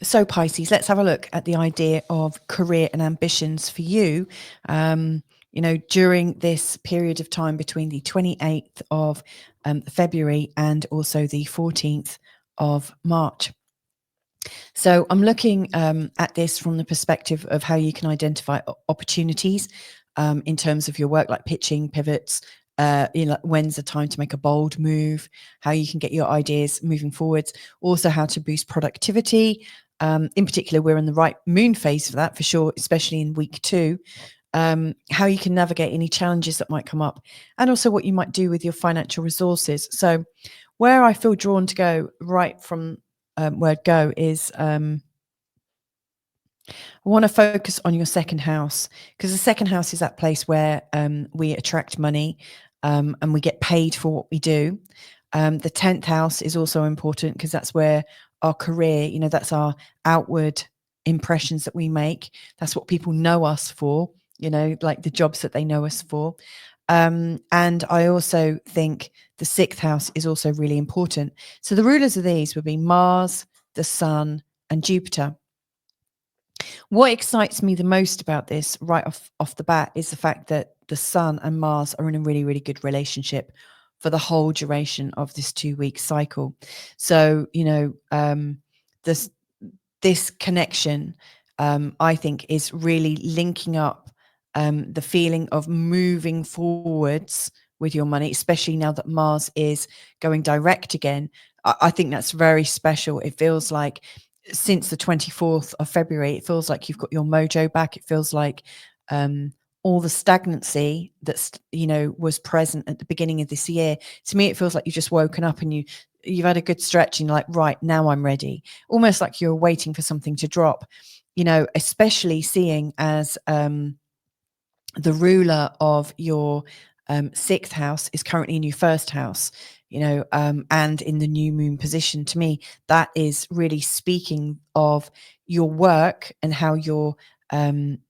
So Pisces, let's have a look at the idea of career and ambitions for you. During this period of time between the 28th of February and also the 14th of March. So I'm looking at this from the perspective of how you can identify opportunities in terms of your work, like pitching, pivots, when's the time to make a bold move, how you can get your ideas moving forwards, also how to boost productivity. In particular, we're in the right moon phase for that, for sure, especially in week 2. How you can navigate any challenges that might come up, and also what you might do with your financial resources. So where I feel drawn to go right from word go is I want to focus on your second house, because the second house is that place where we attract money and we get paid for what we do. The 10th house is also important because that's where our career, that's our outward impressions that we make. That's what people know us for, like the jobs that they know us for. And I also think the 6th house is also really important. So the rulers of these would be Mars, the Sun, and Jupiter. What excites me the most about this right off the bat is the fact that the Sun and Mars are in a really, really good relationship for the whole duration of this 2-week cycle. So, this connection, I think, is really linking up the feeling of moving forwards with your money, especially now that Mars is going direct again. I think that's very special. It feels like since the 24th of February, it feels like you've got your mojo back. It feels like all the stagnancy that's, was present at the beginning of this year. To me, it feels like you've just woken up and you've had a good stretch and you're like, right, now I'm ready. Almost like you're waiting for something to drop, especially seeing as the ruler of your 6th house is currently in your 1st house, and in the new moon position. To me, that is really speaking of your work and how you're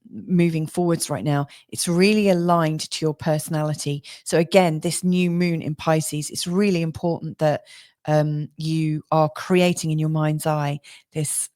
moving forwards right now. It's really aligned to your personality. So again, this new moon in Pisces, it's really important that you are creating in your mind's eye this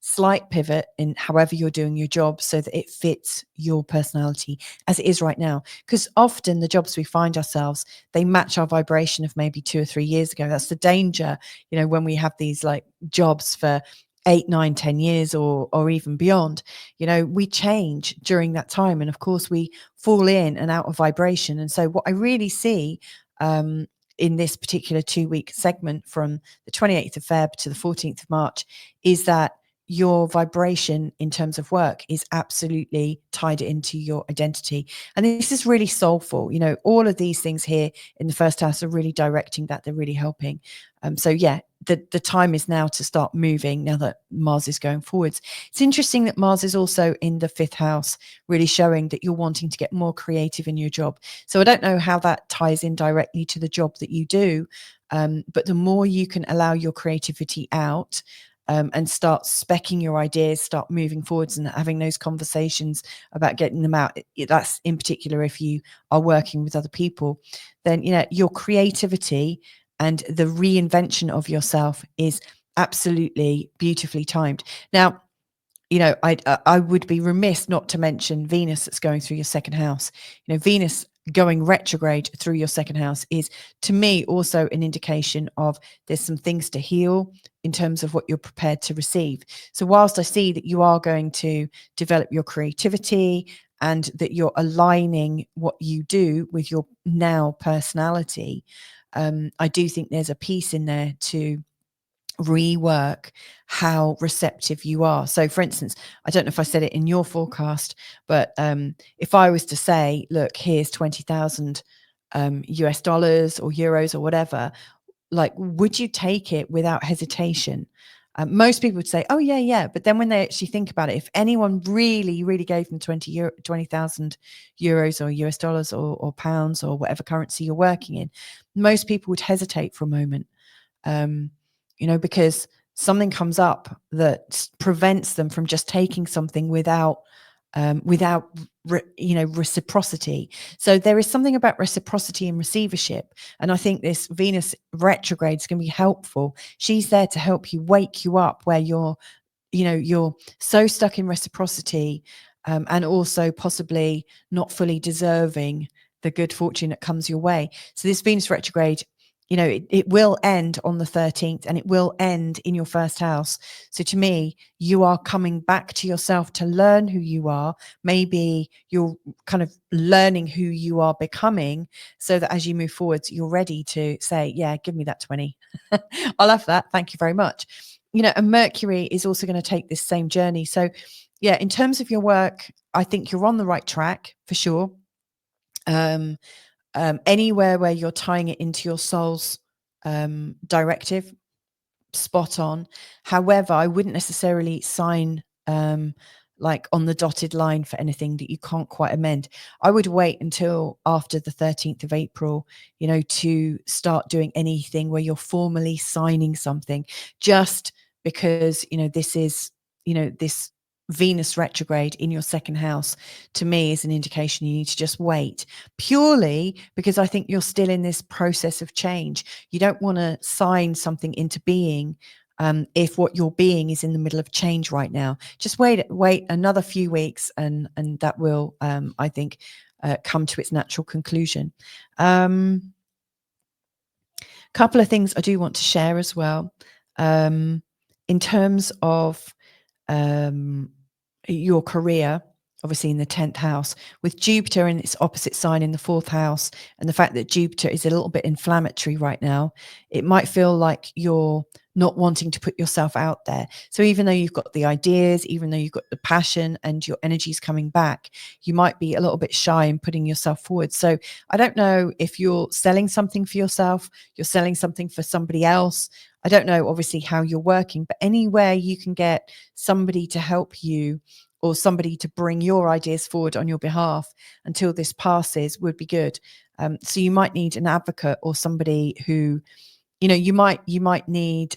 slight pivot in however you're doing your job so that it fits your personality as it is right now. Because often the jobs we find ourselves, they match our vibration of maybe 2 or 3 years ago. That's the danger, when we have these like jobs for 8, 9, 10 years or even beyond, we change during that time. And of course we fall in and out of vibration. And so what I really see in this particular 2-week segment from the 28th of Feb to the 14th of March is that your vibration in terms of work is absolutely tied into your identity. And this is really soulful. All of these things here in the 1st house are really directing that. They're really helping. So yeah, the time is now to start moving now that Mars is going forwards. It's interesting that Mars is also in the 5th house, really showing that you're wanting to get more creative in your job. So I don't know how that ties in directly to the job that you do, but the more you can allow your creativity out, and start specking your ideas, start moving forwards and having those conversations about getting them out. That's in particular if you are working with other people, then your creativity and the reinvention of yourself is absolutely beautifully timed. Now, I would be remiss not to mention Venus that's going through your 2nd house. Venus going retrograde through your 2nd house is, to me, also an indication of there's some things to heal in terms of what you're prepared to receive. So whilst I see that you are going to develop your creativity and that you're aligning what you do with your now personality, I do think there's a piece in there to rework how receptive you are. So for instance, I don't know if I said it in your forecast, but if I was to say, look, here's 20,000 US dollars or euros or whatever, like, would you take it without hesitation? Most people would say, oh yeah. But then when they actually think about it, if anyone really, really gave them 20,000 euros or US dollars or pounds or whatever currency you're working in, most people would hesitate for a moment. Because something comes up that prevents them from just taking something without reciprocity. So there is something about reciprocity and receivership. And I think this Venus retrograde is going to be helpful. She's there to help you, wake you up where you're you're so stuck in reciprocity, and also possibly not fully deserving the good fortune that comes your way. So this Venus retrograde, it will end on the 13th, and it will end in your first house. So to me, you are coming back to yourself to learn who you are. Maybe you're kind of learning who you are becoming, so that as you move forwards, you're ready to say, yeah, give me that 20. I'll have that. Thank you very much. And Mercury is also going to take this same journey. So yeah, in terms of your work, I think you're on the right track for sure. Anywhere where you're tying it into your soul's directive, spot on. However, I wouldn't necessarily sign like on the dotted line for anything that you can't quite amend. I would wait until after the 13th of April, to start doing anything where you're formally signing something, just because, this is, this Venus retrograde in your second house, to me, is an indication you need to just wait, purely because I think you're still in this process of change. You don't want to sign something into being if what you're being is in the middle of change right now. Just wait another few weeks, and that will, I think, come to its natural conclusion. Couple of things I do want to share as well, in terms of your career, obviously in the 10th house, with Jupiter in its opposite sign in the 4th house, and the fact that Jupiter is a little bit inflammatory right now, it might feel like you're not wanting to put yourself out there. So even though you've got the ideas, even though you've got the passion and your energy is coming back, you might be a little bit shy in putting yourself forward. So I don't know if you're selling something for yourself, you're selling something for somebody else. I don't know, obviously, how you're working, but anywhere you can get somebody to help you, or somebody to bring your ideas forward on your behalf until this passes, would be good. So you might need an advocate, or somebody who, you might need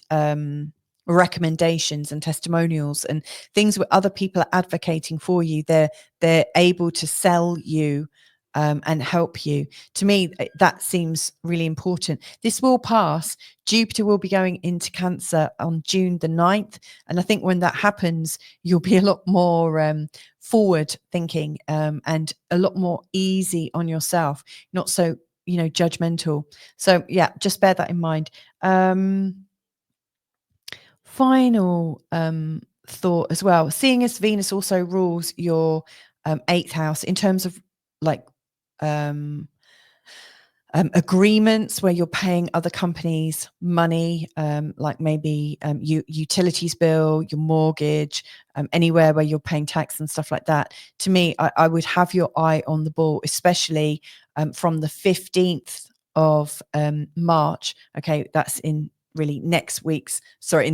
recommendations and testimonials and things where other people are advocating for you. They're able to sell you and help you. To me, that seems really important. This will pass. Jupiter will be going into Cancer on June the 9th. And I think when that happens, you'll be a lot more forward thinking, and a lot more easy on yourself, not so, judgmental. So yeah, just bear that in mind. Final thought as well, seeing as Venus also rules your 8th house, in terms of like agreements where you're paying other companies money, like maybe utilities bill, your mortgage, anywhere where you're paying tax and stuff like that. To me, I would have your eye on the ball, especially from the 15th of March. Okay, that's in really in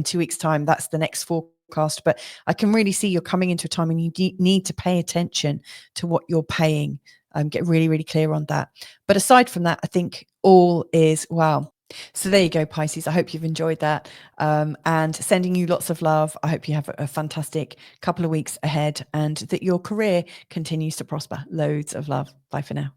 2 weeks time. That's the next forecast, but I can really see you're coming into a time when you need to pay attention to what you're paying. Get really, really clear on that. But aside from that, I think all is well. So there you go, Pisces. I hope you've enjoyed that, and sending you lots of love. I hope you have a fantastic couple of weeks ahead, and that your career continues to prosper. Loads of love. Bye for now.